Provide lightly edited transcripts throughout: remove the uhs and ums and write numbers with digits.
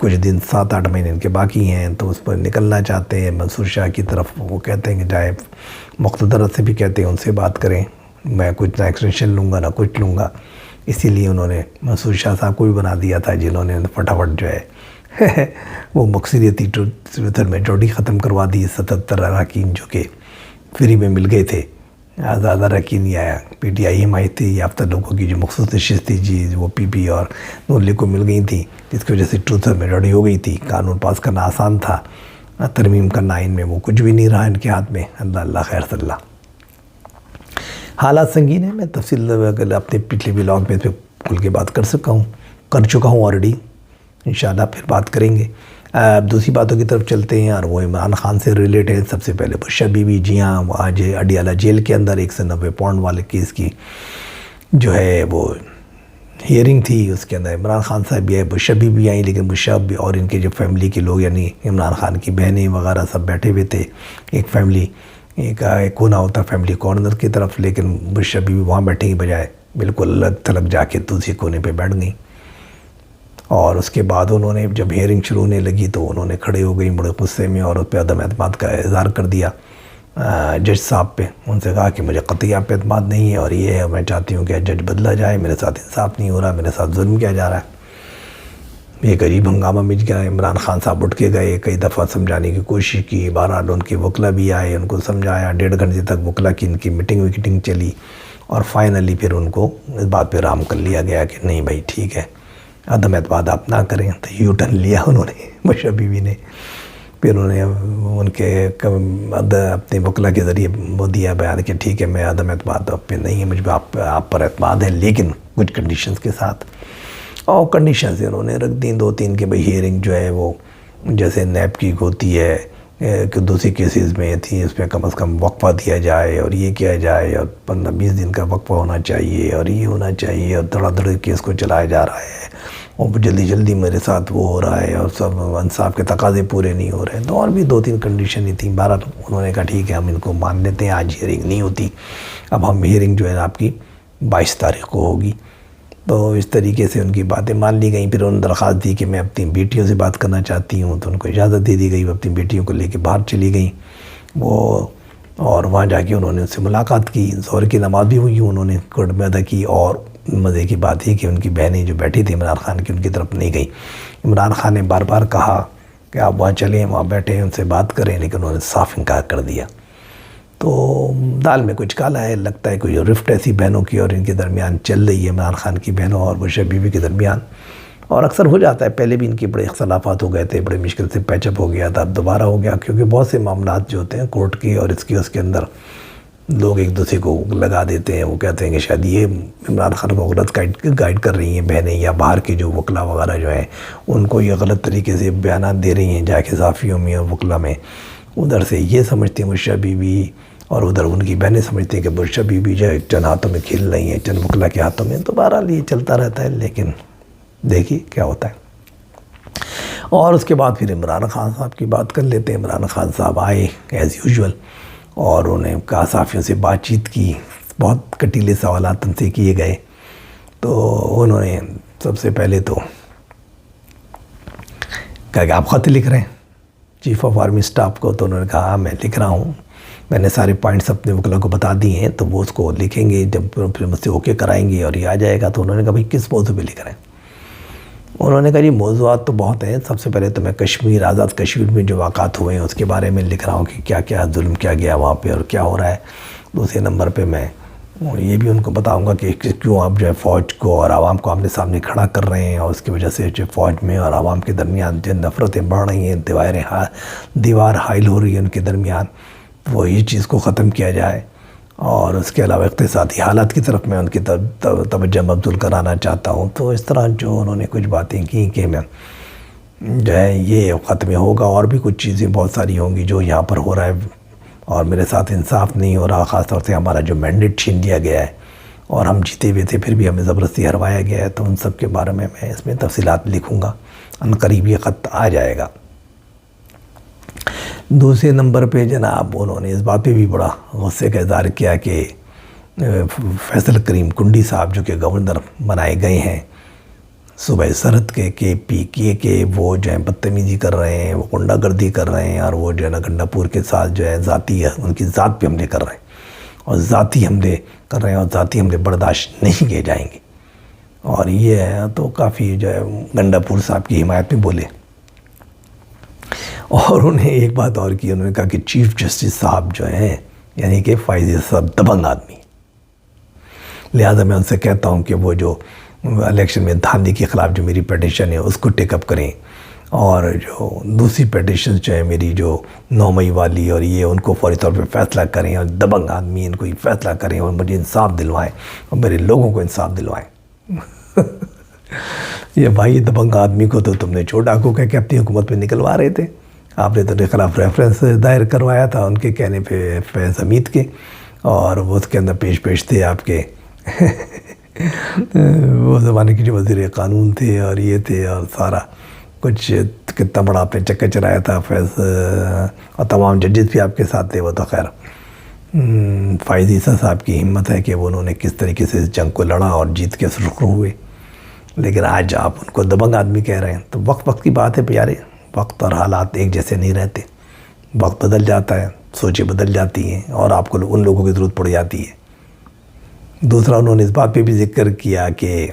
کچھ دن 7-8 مہینے ان کے باقی ہیں تو اس پر نکلنا چاہتے ہیں منصور شاہ کی طرف. وہ کہتے ہیں کہ جائے مقتدر سے بھی کہتے ہیں ان سے بات کریں, میں کچھ نہ ایکسٹینشن لوں گا نہ کچھ لوں گا. اسی لیے انہوں نے منصور شاہ صاحب کو بھی بنا دیا تھا, جنہوں نے فٹافٹ جو ہے وہ مقصریتی میجورٹی ختم کروا دی. 77 اراکین جو کہ فری میں مل گئے تھے, زیادہ اراکین یا پی ٹی آئی حمایت تھی یافتہ لوگوں کی جو مخصوص نشست تھی جی وہ پی پی اور نون لیگ کو مل گئی تھی, جس کی وجہ سے ٹروتھ میجورٹی ہو گئی تھی. قانون پاس کرنا آسان تھا, ترمیم کرنا آئین میں وہ کچھ بھی نہیں رہا ان کے ہاتھ میں. اللہ خیر صلی اللہ. حالات سنگین ہیں, میں تفصیل اپنے پچھلے ولاگ میں پہ کھل کے بات کر چکا ہوں آلریڈی. انشاءاللہ پھر بات کریں گے. اب دوسری باتوں کی طرف چلتے ہیں اور وہ عمران خان سے ریلیٹ ہے. سب سے پہلے بشہ بی بی, جی ہاں وہ آج اڈیالہ جیل کے اندر 190 پاؤنڈ والے کیس کی جو ہے وہ ہیئرنگ تھی. اس کے اندر عمران خان صاحب بھی آئے, بشہ بی بی آئیں, لیکن بشہ بھی اور ان کے جو فیملی کے لوگ یعنی عمران خان کی بہنیں وغیرہ سب بیٹھے ہوئے تھے. ایک فیملی ایک کونا ہوتا فیملی کارنر کی طرف, لیکن بشہ بی بی وہاں بیٹھے کی بجائے بالکل الگ تھلگ جا کے دوسری کونے پہ بیٹھ گئیں. اور اس کے بعد انہوں نے جب ہیئرنگ شروع ہونے لگی تو انہوں نے کھڑے ہو گئی بڑے غصے میں اور اس پہ عدم اعتماد کا اظہار کر دیا جج صاحب پہ. ان سے کہا کہ مجھے قطعی آپ پہ اعتماد نہیں ہے اور یہ ہے, میں چاہتی ہوں کہ جج بدلا جائے, میرے ساتھ انصاف نہیں ہو رہا, میرے ساتھ ظلم کیا جا رہا ہے. ایک عجیب ہنگامہ مچ گیا. عمران خان صاحب اٹھ کے گئے, کئی دفعہ سمجھانے کی کوشش کی, بہرحال ان کے وکلا بھی آئے, ان کو سمجھایا. 1.5 گھنٹے تک وکلا کی ان کی میٹنگ چلی اور فائنلی پھر ان کو اس بات پہ رام کر لیا گیا کہ نہیں بھائی ٹھیک ہے, عدم اعتماد آپ نہ کریں. تو یو ٹرن لیا انہوں نے بشہ بی بی نے. پھر انہوں نے ان کے اپنے وکلا کے ذریعے وہ دیا بیان کہ ٹھیک ہے میں عدم اعتماد آپ پہ نہیں ہے, مجھ پہ آپ پر اعتماد ہے لیکن کچھ کنڈیشنز کے ساتھ. اور کنڈیشنز انہوں نے رکھ دیں 2-3 کہ بھئی ہیئرنگ جو ہے وہ جیسے نیب کی ہوتی ہے کہ دوسری کیسز میں تھی, اس پہ کم از کم وقفہ دیا جائے اور یہ کیا جائے اور 15-20 دن کا وقفہ ہونا چاہیے اور یہ ہونا چاہیے, اور دھڑا دھڑ کیس کو چلایا جا رہا ہے اور جلدی میرے ساتھ وہ ہو رہا ہے اور سب انصاف کے تقاضے پورے نہیں ہو رہے ہیں. تو اور بھی 2-3 کنڈیشن ہی تھیں. بہرحال انہوں نے کہا ٹھیک ہے ہم ان کو مان لیتے ہیں, آج ہیئرنگ نہیں ہوتی, اب ہم ہیئرنگ جو ہے آپ کی 22 تاریخ کو ہوگی. تو اس طریقے سے ان کی باتیں مان لی گئیں. پھر انہوں نے درخواست دی کہ میں اپنی بیٹیوں سے بات کرنا چاہتی ہوں, تو ان کو اجازت دے دی گئی. وہ اپنی بیٹیوں کو لے کے باہر چلی گئیں وہ, اور وہاں جا کے انہوں نے ان سے ملاقات کی. ظہر کی نماز بھی ہوئی انہوں نے کورٹ میں ادا کی. اور مزے کی بات یہ کہ ان کی بہنیں جو بیٹھی تھیں عمران خان کی, ان کی طرف نہیں گئیں. عمران خان نے بار بار کہا کہ آپ وہاں چلیں, وہاں بیٹھیں, ان سے بات کریں, لیکن انہوں نے صاف انکار کر دیا. تو دال میں کچھ کالا ہے, لگتا ہے کوئی رفٹ ایسی بہنوں کی اور ان کے درمیان چل رہی ہے, عمران خان کی بہنوں اور بشہ بی بی کے درمیان. اور اکثر ہو جاتا ہے, پہلے بھی ان کے بڑے اختلافات ہو گئے تھے, بڑے مشکل سے پیچ اپ ہو گیا تھا, اب دوبارہ ہو گیا کیونکہ بہت سے معاملات جو ہوتے ہیں کورٹ کے اور اس کے اندر لوگ ایک دوسرے کو لگا دیتے ہیں. وہ کہتے ہیں کہ شاید یہ عمران خان کو غلط گائیڈ کر رہی ہیں بہنیں, یا باہر کے جو وکلا وغیرہ جو ہیں ان کو یہ غلط طریقے سے بیانات دے رہی ہیں جا کے صحافیوں میں اور وکلا میں. ادھر سے یہ سمجھتے ہیں بشہ بی بی اور ادھر ان کی بہنیں سمجھتی ہیں کہ بشہ بی بی جو ہے چند ہاتھوں میں کھیل رہی ہیں, چند وکلا کے ہاتھوں میں. تو بہرحال یہ چلتا رہتا ہے, لیکن دیکھیے کیا ہوتا ہے. اور اس کے بعد پھر عمران خان صاحب کی بات کر لیتے ہیں. عمران خان صاحب آئے ایز یوزول اور انہوں نے کہا صحافیوں سے بات چیت کی, بہت کٹیلے سوالات ان سے کیے گئے. تو انہوں نے سب سے پہلے تو کہا کہ آپ خط لکھ رہے ہیں چیف آف آرمی اسٹاف کو. تو انہوں نے کہا میں لکھ رہا ہوں, میں نے سارے پوائنٹس اپنے وکلا کو بتا دیے ہیں, تو وہ اس کو لکھیں گے, جب پھر مجھ سے اوکے کرائیں گے اور یہ آ جائے گا. تو انہوں نے کہا بھائی کس موضوع پہ لکھ رہے ہیں؟ انہوں نے کہا جی موضوعات تو بہت ہیں, سب سے پہلے تو میں کشمیر, آزاد کشمیر میں جو واقعات ہوئے ہیں اس کے بارے میں لکھ رہا ہوں کہ کیا کیا ظلم کیا گیا وہاں پہ اور کیا ہو رہا ہے. دوسرے نمبر پہ میں یہ بھی ان کو بتاؤں گا کہ کیوں آپ جو ہے فوج کو اور عوام کو آمنے سامنے کھڑا کر رہے ہیں, اور اس کی وجہ سے جو فوج میں اور عوام کے درمیان جو نفرتیں بڑھ رہی ہیں, دیوار حائل ہو رہی ہے ان کے درمیان, وہ یہ چیز کو ختم کیا جائے. اور اس کے علاوہ اقتصادی حالات کی طرف میں ان کی توجہ مبذول کرانا چاہتا ہوں. تو اس طرح جو انہوں نے کچھ باتیں کی کہ میں جو ہے یہ ختم ہوگا, اور بھی کچھ چیزیں بہت ساری ہوں گی جو یہاں پر ہو رہا ہے اور میرے ساتھ انصاف نہیں ہو رہا. خاص طور سے ہمارا جو مینڈیٹ چھین لیا گیا ہے اور ہم جیتے ہوئے تھے پھر بھی ہمیں زبردستی ہروایا گیا ہے. تو ان سب کے بارے میں اس میں تفصیلات لکھوں گا, عنقریب یہ خط آ جائے گا. دوسرے نمبر پہ جناب انہوں نے اس بات پہ بھی بڑا غصے کا اظہار کیا کہ فیصل کریم کنڈی صاحب جو کہ گورنر بنائے گئے ہیں صوبہ سرحد کے پی کے وہ جو ہے بدتمیزی کر رہے ہیں، وہ غنڈہ گردی کر رہے ہیں، اور وہ جو ہے نا گنڈا پور کے ساتھ جو ہے ذاتی ان کی ذات پہ حملے کر رہے ہیں، اور ذاتی حملے کر رہے ہیں، اور ذاتی حملے برداشت نہیں کیے جائیں گے۔ اور یہ ہے تو کافی جو ہے گنڈا پور صاحب کی حمایت میں بولے۔ اور انہیں ایک بات اور کی، انہوں نے کہا کہ چیف جسٹس صاحب جو ہیں یعنی کہ فائز صاحب دبنگ آدمی، لہٰذا میں ان سے کہتا ہوں کہ وہ جو الیکشن میں دھاندلی کے خلاف جو میری پیٹیشن ہے اس کو ٹیک اپ کریں، اور جو دوسری پیٹیشن جو ہے میری جو 9 مئی والی اور یہ ان کو فوری طور پہ فیصلہ کریں، اور دبنگ آدمی ان کو یہ فیصلہ کریں اور مجھے انصاف دلوائیں اور میرے لوگوں کو انصاف دلوائیں۔ یہ بھائی دبنگ آدمی کو تو تم نے چور ڈاکو کہہ کے اپنی حکومت میں نکلوا رہے تھے، آپ نے تو ان کے خلاف ریفرنس دائر کروایا تھا ان کے کہنے پہ فیض حمید کے، اور وہ اس کے اندر پیش تھے آپ کے وہ زمانے کے جو وزیر قانون تھے اور یہ تھے، اور سارا کچھ کتنا بڑا آپ نے چکر چلایا تھا فیض، اور تمام ججز بھی آپ کے ساتھ تھے۔ وہ تو خیر فائز عیسیٰ صاحب کی ہمت ہے کہ انہوں نے کس طریقے سے اس جنگ کو لڑا اور جیت کے سرخرو ہوئے، لیکن آج آپ ان کو دبنگ آدمی کہہ رہے ہیں۔ تو وقت کی بات ہے پیارے، وقت اور حالات ایک جیسے نہیں رہتے، وقت بدل جاتا ہے، سوچیں بدل جاتی ہیں، اور آپ کو ان لوگوں کی ضرورت پڑ جاتی ہے۔ دوسرا انہوں نے اس بات پہ بھی ذکر کیا کہ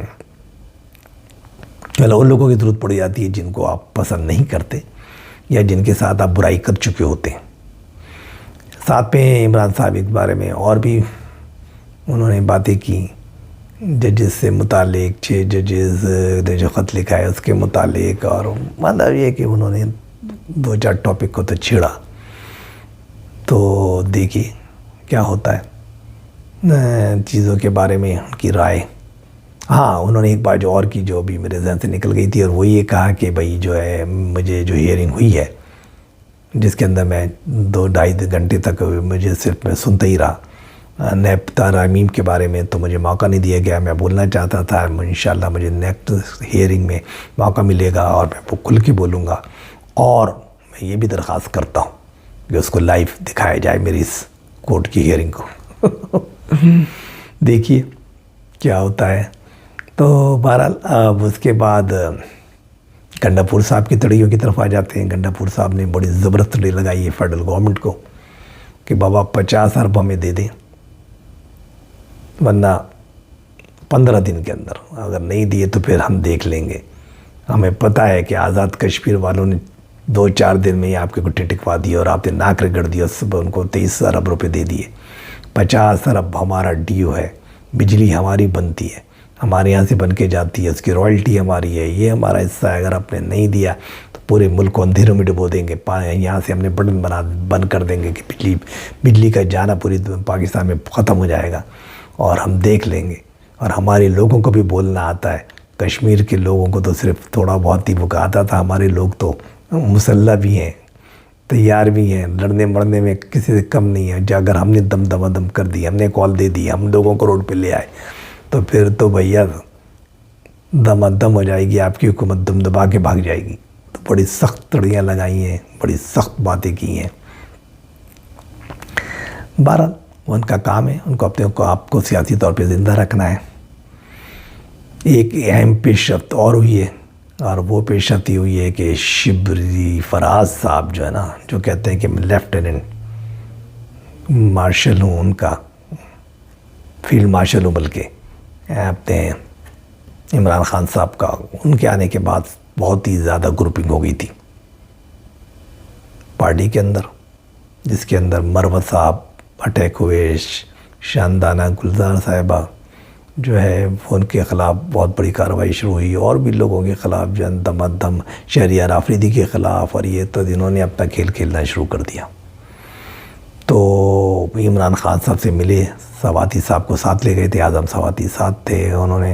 ان لوگوں کی ضرورت پڑ جاتی ہے جن کو آپ پسند نہیں کرتے یا جن کے ساتھ آپ برائی کر چکے ہوتے ہیں۔ ساتھ میں عمران صاحب کے بارے میں اور بھی انہوں نے باتیں کی، ججز سے متعلق 6 ججز نے جو خط لکھا ہے اس کے متعلق، اور مطلب یہ کہ انہوں نے 2-4 ٹاپک کو تو چھیڑا۔ تو دیکھیے کیا ہوتا ہے چیزوں کے بارے میں ان کی رائے۔ ہاں انہوں نے ایک بات جو اور کی جو بھی میرے ذہن سے نکل گئی تھی، اور وہ یہ کہا کہ بھائی جو ہے مجھے جو ہیئرنگ ہوئی ہے جس کے اندر میں 2-2.5 گھنٹے تک مجھے صرف میں سنتا ہی رہا، نیب ترامیم کے بارے میں تو مجھے موقع نہیں دیا گیا۔ میں بولنا چاہتا تھا، انشاءاللہ مجھے نیکسٹ ہیئرنگ میں موقع ملے گا اور میں وہ کھل کے بولوں گا، اور میں یہ بھی درخواست کرتا ہوں کہ اس کو لائیو دکھایا جائے میری اس کورٹ کی ہیئرنگ کو۔ دیکھیے کیا ہوتا ہے۔ تو بہرحال اب اس کے بعد گنڈا پور صاحب کی تڑیوں کی طرف آ جاتے ہیں۔ گنڈا پور صاحب نے بڑی زبردست تڑی لگائی ہے فیڈرل گورنمنٹ کو کہ بابا 50 ارب ہمیں دے دیں، ورنہ 15 دن کے اندر اگر نہیں دیے تو پھر ہم دیکھ لیں گے۔ ہمیں پتہ ہے کہ آزاد کشمیر والوں نے 2-4 دن میں ہی آپ کے گٹھے ٹکوا دیے اور آپ نے ناک رگڑ دیا، ان کو 23 ارب روپے دے دیے۔ 50 ارب ہمارا ڈیو ہے، بجلی ہماری بنتی ہے، ہمارے یہاں سے بن کے جاتی ہے، اس کی رائلٹی ہماری ہے، یہ ہمارا حصہ ہے۔ اگر آپ نے نہیں دیا تو پورے ملک کو اندھیروں میں ڈبو دیں گے، یہاں سے ہم نے بٹن بند کر دیں گے کہ بجلی کا جانا پوری پاکستان میں ختم ہو جائے گا، اور ہم دیکھ لیں گے۔ اور ہمارے لوگوں کو بھی بولنا آتا ہے، کشمیر کے لوگوں کو تو صرف تھوڑا بہت ہی وہ آتا تھا، ہمارے لوگ تو مسلح بھی ہیں، تیار بھی ہیں، لڑنے مرنے میں کسی سے کم نہیں ہے۔ اگر ہم نے دم کر دی، ہم نے کال دے دی، ہم لوگوں کو روڈ پہ لے آئے، تو پھر تو بھیا دم ہو جائے گی، آپ کی حکومت دم دبا کے بھاگ جائے گی۔ تو بڑی سخت تڑیاں لگائی ہیں، بڑی سخت باتیں کی ہیں۔ بہرحال وہ ان کا کام ہے، ان کو اپنے کو آپ کو سیاسی طور پہ زندہ رکھنا ہے۔ ایک اہم پیش رفت اور ہوئی ہے، اور وہ پیش رفت یہ ہوئی ہے کہ شبلی فراز صاحب جو ہے نا، جو کہتے ہیں کہ میں لیفٹیننٹ مارشل ہوں، ان کا فیلڈ مارشل ہوں، بلکہ اپنے عمران خان صاحب کا، ان کے آنے کے بعد بہت ہی زیادہ گروپنگ ہو گئی تھی پارٹی کے اندر، جس کے اندر مروت صاحب اٹیک ہوئے، شاندانہ گلزار صاحبہ جو ہے ان کے خلاف بہت بڑی کارروائی شروع ہوئی، اور بھی لوگوں کے خلاف جو دم شہریار آفریدی کے خلاف، اور یہ تو جنہوں نے اپنا کھیل کھیلنا شروع کر دیا۔ تو عمران خان صاحب سے ملے، سواتی صاحب کو ساتھ لے گئے تھے، اعظم سواتی ساتھ تھے، انہوں نے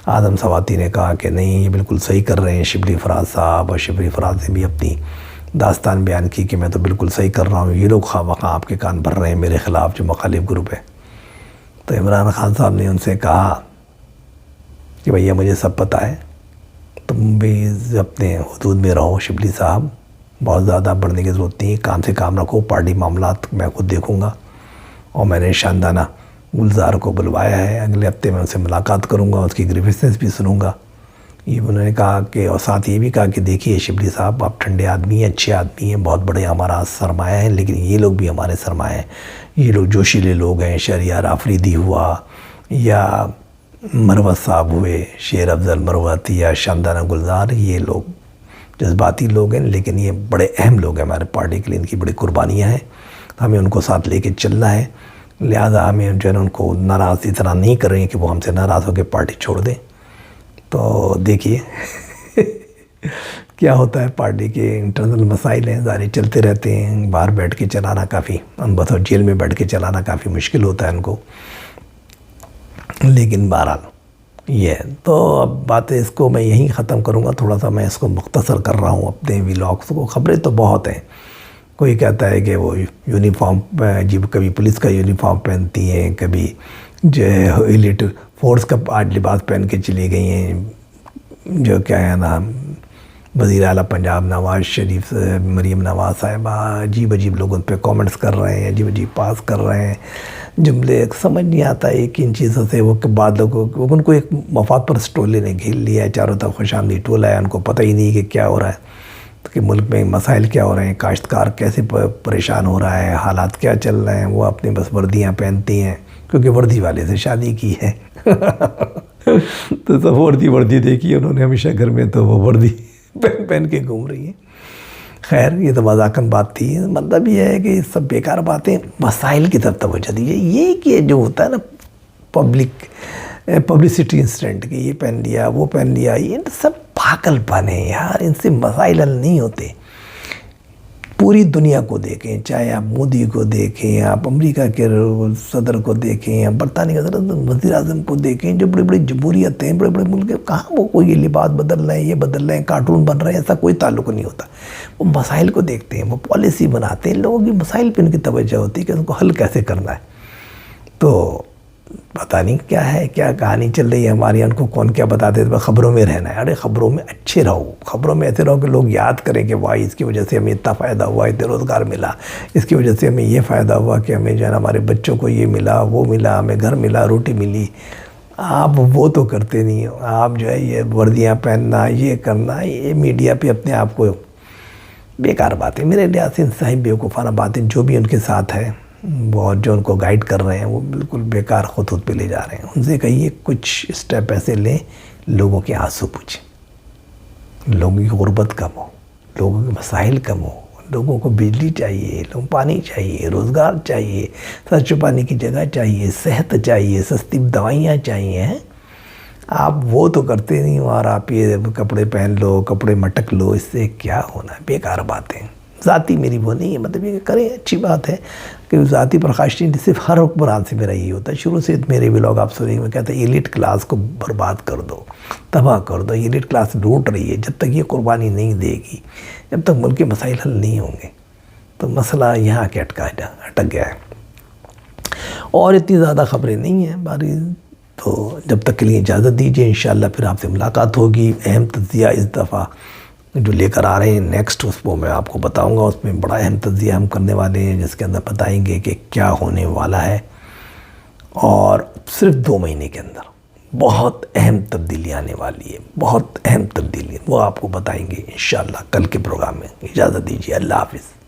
اعظم سواتی نے کہا کہ نہیں یہ بالکل صحیح کر رہے ہیں شبلی فراز صاحب، اور شبلی فراز نے بھی اپنی داستان بیان کی کہ میں تو بالکل صحیح کر رہا ہوں، یہ لوگ خواہ مخواہ آپ کے کان بھر رہے ہیں میرے خلاف جو مخالف گروپ ہے۔ تو عمران خان صاحب نے ان سے کہا کہ بھیا مجھے سب پتہ ہے، تم بھی اپنے حدود میں رہو شبلی صاحب، بہت زیادہ بڑھنے کی ضرورت نہیں، کام سے کام رکھو، پارٹی معاملات میں خود دیکھوں گا۔ اور میں نے شاندانہ گلزار کو بلوایا ہے، اگلے ہفتے میں ان سے ملاقات کروں گا، اس کی گریوینسز بھی سنوں گا، یہ انہوں نے کہا کہ، اور ساتھ یہ بھی کہا کہ دیکھیے شبلی صاحب آپ ٹھنڈے آدمی ہیں، اچھے آدمی ہیں، بہت بڑے ہمارا سرمایہ ہے، لیکن یہ لوگ بھی ہمارے سرمایہ ہیں، یہ لوگ جوشیلے لوگ ہیں، شہریار آفریدی ہوا یا مروت صاحب ہوئے، شیر افضل مروت یا شمدانہ گلزار، یہ لوگ جذباتی لوگ ہیں، لیکن یہ بڑے اہم لوگ ہیں ہمارے پارٹی کے لیے، ان کی بڑی قربانیاں ہیں، ہمیں ان کو ساتھ لے کے چلنا ہے، لہذا ہمیں جو ہے ان کو ناراض اس طرح نہیں کر رہے ہیں کہ وہ ہم سے ناراض ہو کے پارٹی چھوڑ دیں۔ تو دیکھیے کیا ہوتا ہے، پارٹی کے انٹرنل مسائل ہیں، ظاہر چلتے رہتے ہیں، باہر بیٹھ کے چلانا کافی، بطور جیل میں بیٹھ کے چلانا کافی مشکل ہوتا ہے ان کو، لیکن بہرحال یہ ہے۔ تو اب بات اس کو میں یہیں ختم کروں گا، تھوڑا سا میں اس کو مختصر کر رہا ہوں اپنے ویلاگس کو۔ خبریں تو بہت ہیں، کوئی کہتا ہے کہ وہ یونیفارم جب کبھی پولیس کا یونیفارم پہنتی ہیں، کبھی جو ہے ایلیٹ فورس کا آج لباس پہن کے چلی گئی ہیں، جو کیا ہے نا وزیر اعلیٰ پنجاب نواز شریف مریم نواز صاحبہ عجیب عجیب لوگوں پہ کامنٹس کر رہے ہیں، عجیب عجیب پاس کر رہے ہیں جملے، سمجھ نہیں آتا ہے کہ ان چیزوں سے وہ بعد لوگوں کو ان کو ایک مفاد پر ٹولے نے گھیر لیا ہے، چاروں طرف خوش آمدید ٹولہ ہے، ان کو پتہ ہی نہیں کہ کیا ہو رہا ہے، کہ ملک میں مسائل کیا ہو رہے ہیں، کاشتکار کیسے پریشان ہو رہا ہے، حالات کیا چل رہے ہیں، وہ اپنی بس وردیاں پہنتی ہیں کیونکہ وردی والے سے شادی کی ہے تو سب وردی دیکھی انہوں نے ہمیشہ گھر میں، تو وہ وردی پہن کے گھوم رہی ہیں۔ خیر یہ تو مذاقن بات تھی، مطلب یہ ہے کہ سب بیکار باتیں، مسائل کی طرف توجہ دیجیے۔ یہ کہ جو ہوتا ہے نا پبلسٹی انسٹنٹ کہ یہ پہن لیا وہ پہن لیا، یہ سب پاگل پن ہے یار، ان سے مسائل حل نہیں ہوتے۔ پوری دنیا کو دیکھیں، چاہے آپ مودی کو دیکھیں، آپ امریکہ کے صدر کو دیکھیں، آپ برطانیہ کے وزیر اعظم کو دیکھیں، جو بڑی بڑی جمہوریتیں ہیں، بڑے بڑے ملک ہیں، کہاں وہ کوئی یہ لباس بدل رہے ہیں، یہ بدل رہے ہیں، کارٹون بن رہے ہیں، ایسا کوئی تعلق نہیں ہوتا۔ وہ مسائل کو دیکھتے ہیں، وہ پالیسی بناتے ہیں، لوگوں کی مسائل پہ ان کی توجہ ہوتی ہے کہ ان کو حل کیسے کرنا ہے۔ تو پتہ نہیں کیا ہے، کیا کہانی چل رہی ہے ہمارے یہاں، ان کو کون کیا بتاتے ہیں، خبروں میں رہنا ہے۔ ارے خبروں میں اچھے رہو، خبروں میں ایسے رہو کہ لوگ یاد کریں کہ واہ اس کی وجہ سے ہمیں اتنا فائدہ ہوا، اتنے روزگار ملا، اس کی وجہ سے ہمیں یہ فائدہ ہوا کہ ہمیں جو ہے ہمارے بچوں کو یہ ملا، وہ ملا، ہمیں گھر ملا، روٹی ملی۔ آپ وہ تو کرتے نہیں ہو، آپ جو ہے یہ وردیاں پہننا، یہ کرنا، یہ میڈیا پہ اپنے آپ کو بیکار باتیں، میرے لحاظ سے انتہائی بیوقوفانہ باتیں، جو بھی ان کے ساتھ ہے وہ جو ان کو گائیڈ کر رہے ہیں وہ بالکل بیکار خطوط پہ لے جا رہے ہیں۔ ان سے کہیے کچھ اسٹیپ ایسے لیں، لوگوں کے آنسو پوچھیں، لوگوں کی غربت کم ہو، لوگوں کے مسائل کم ہو، لوگوں کو بجلی چاہیے، لوگوں پانی چاہیے، روزگار چاہیے، سر چھپانے کی جگہ چاہیے، صحت چاہیے، سستی دوائیاں چاہیے۔ آپ وہ تو کرتے نہیں، اور آپ یہ کپڑے پہن لو، کپڑے مٹک لو، اس سے کیا ہونا ہے، بیکار باتیں۔ ذاتی میری وہ نہیں ہے، مطلب یہ کریں اچھی بات ہے کہ ذاتی پرخاش نہیں، صرف ہر حکمران سے میرا یہ ہوتا ہے، شروع سے میرے ولاگ آپ سنیں گے، میں کہتا ہے ایلیٹ کلاس کو برباد کر دو، تباہ کر دو، ایلیٹ کلاس لوٹ رہی ہے، جب تک یہ قربانی نہیں دے گی، جب تک ملک کے مسائل حل نہیں ہوں گے، تو مسئلہ یہاں کے اٹک گیا ہے۔ اور اتنی زیادہ خبریں نہیں ہیں باری، تو جب تک کے لیے اجازت دیجیے، انشاءاللہ پھر آپ سے ملاقات ہوگی۔ اہم تجزیہ اس دفعہ جو لے کر آ رہے ہیں نیکسٹ، اس کو میں آپ کو بتاؤں گا، اس میں بڑا اہم تجزیہ ہم کرنے والے ہیں، جس کے اندر بتائیں گے کہ کیا ہونے والا ہے، اور صرف 2 مہینے کے اندر بہت اہم تبدیلی آنے والی ہے، بہت اہم تبدیلی، وہ آپ کو بتائیں گے انشاءاللہ کل کے پروگرام میں۔ اجازت دیجیے، اللہ حافظ۔